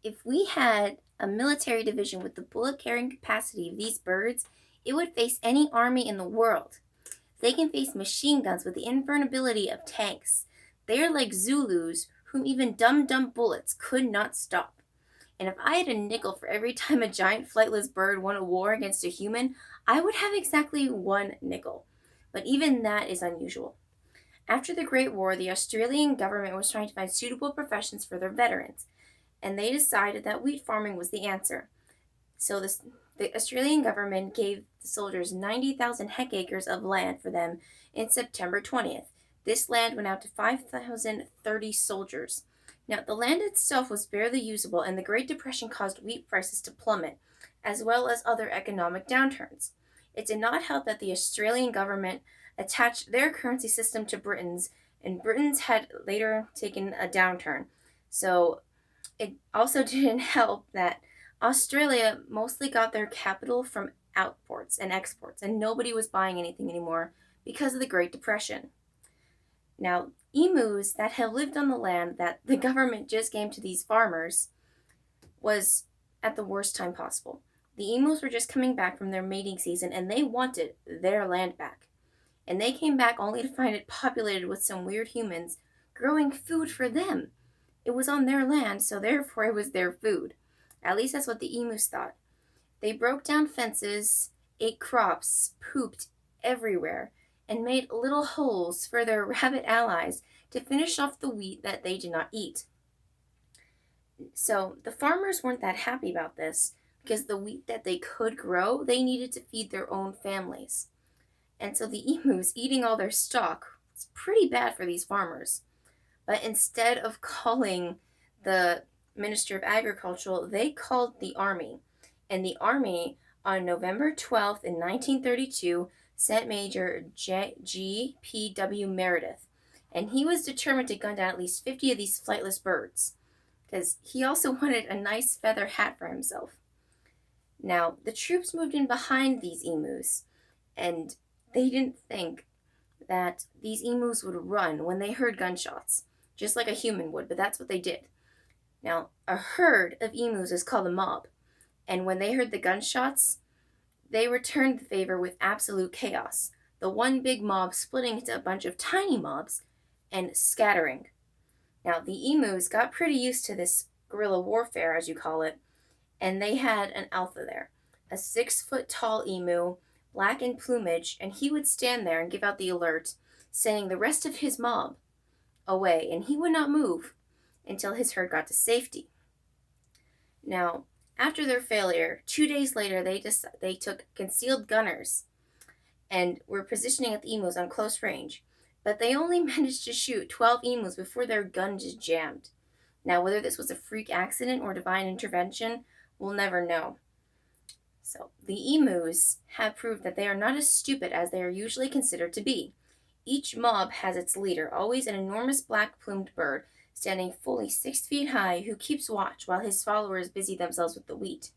If we had a military division with the bullet carrying capacity of these birds, it would face any army in the world. They can face machine guns with the invulnerability of tanks. They are like Zulus, whom even dumb bullets could not stop. And if I had a nickel for every time a giant flightless bird won a war against a human, I would have exactly 1 nickel. But even that is unusual. After the Great War, the Australian government was trying to find suitable professions for their veterans, and they decided that wheat farming was the answer. So the Australian government gave the soldiers 90,000 hectares of land for them in September 20th. This land went out to 5,030 soldiers. Now, the land itself was barely usable, and the Great Depression caused wheat prices to plummet, as well as other economic downturns. It did not help that the Australian government attached their currency system to Britain's, and Britain's had later taken a downturn. So it also didn't help that Australia mostly got their capital from outports and exports, and nobody was buying anything anymore because of the Great Depression. Now, emus that have lived on the land that the government just gave to these farmers was at the worst time possible. The emus were just coming back from their mating season and they wanted their land back. And they came back only to find it populated with some weird humans growing food for them. It was on their land, so therefore it was their food. At least that's what the emus thought. They broke down fences, ate crops, pooped everywhere, and made little holes for their rabbit allies to finish off the wheat that they did not eat. So the farmers weren't that happy about this because the wheat that they could grow, they needed to feed their own families. And so the emus eating all their stock was pretty bad for these farmers. But instead of calling the Minister of Agriculture, they called the army. And the army, on November 12th in 1932, sent Major G.P.W. Meredith. And he was determined to gun down at least 50 of these flightless birds, because he also wanted a nice feather hat for himself. Now, the troops moved in behind these emus, and they didn't think that these emus would run when they heard gunshots, just like a human would, but that's what they did. Now, a herd of emus is called a mob, and when they heard the gunshots, they returned the favor with absolute chaos, the one big mob splitting into a bunch of tiny mobs and scattering. Now, the emus got pretty used to this guerrilla warfare, as you call it, and they had an alpha there, a 6-foot tall emu, black in plumage, and he would stand there and give out the alert, sending the rest of his mob away, and he would not move until his herd got to safety. Now, after their failure, 2 days later, they took concealed gunners and were positioning at the emus on close range, but they only managed to shoot 12 emus before their gun just jammed. Now, whether this was a freak accident or divine intervention, we'll never know. So, the emus have proved that they are not as stupid as they are usually considered to be. Each mob has its leader, always an enormous black-plumed bird, standing fully 6 feet high, who keeps watch while his followers busy themselves with the wheat.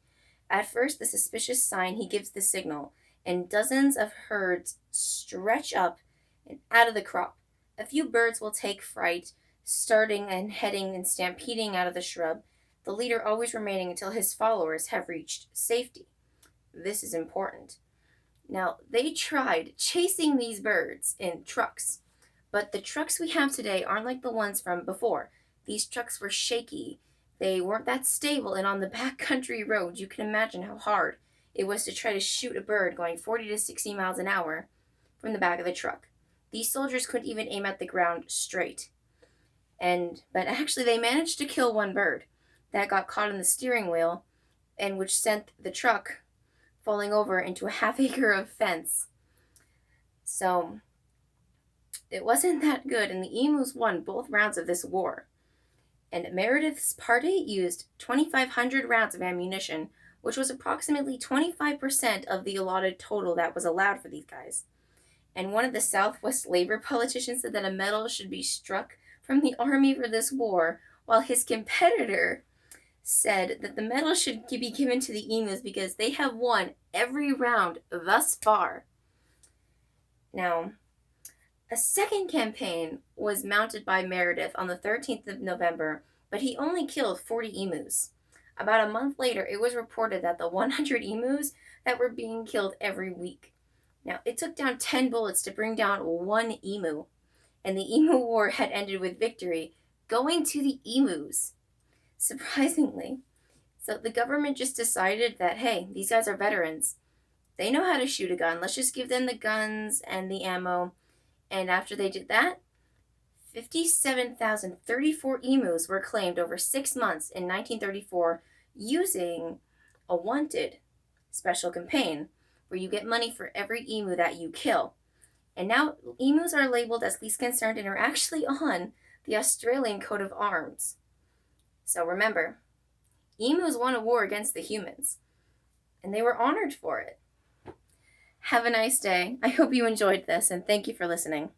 At first, the suspicious sign, he gives the signal, and dozens of herds stretch up and out of the crop. A few birds will take fright, starting and heading and stampeding out of the shrub, the leader always remaining until his followers have reached safety. This is important. Now, they tried chasing these birds in trucks, but the trucks we have today aren't like the ones from before. These trucks were shaky. They weren't that stable, and on the backcountry roads, you can imagine how hard it was to try to shoot a bird going 40 to 60 miles an hour from the back of the truck. These soldiers couldn't even aim at the ground straight. But actually, they managed to kill one bird that got caught in the steering wheel, and which sent the truck falling over into a half-acre of fence. So, it wasn't that good, and the emus won both rounds of this war. And Meredith's party used 2,500 rounds of ammunition, which was approximately 25% of the allotted total that was allowed for these guys. And one of the Southwest Labor politicians said that a medal should be struck from the army for this war, while his competitor said that the medal should be given to the emus because they have won every round thus far. Now, a second campaign was mounted by Meredith on the 13th of November, but he only killed 40 emus. About a month later, it was reported that the 100 emus that were being killed every week. Now, it took down 10 bullets to bring down one emu, and the emu war had ended with victory going to the emus, surprisingly. So the government just decided that, hey, these guys are veterans. They know how to shoot a gun. Let's just give them the guns and the ammo. And after they did that, 57,034 emus were claimed over 6 months in 1934 using a wanted special campaign where you get money for every emu that you kill. And now emus are labeled as least concerned and are actually on the Australian coat of arms. So remember, emus won a war against the humans, and they were honored for it. Have a nice day. I hope you enjoyed this, and thank you for listening.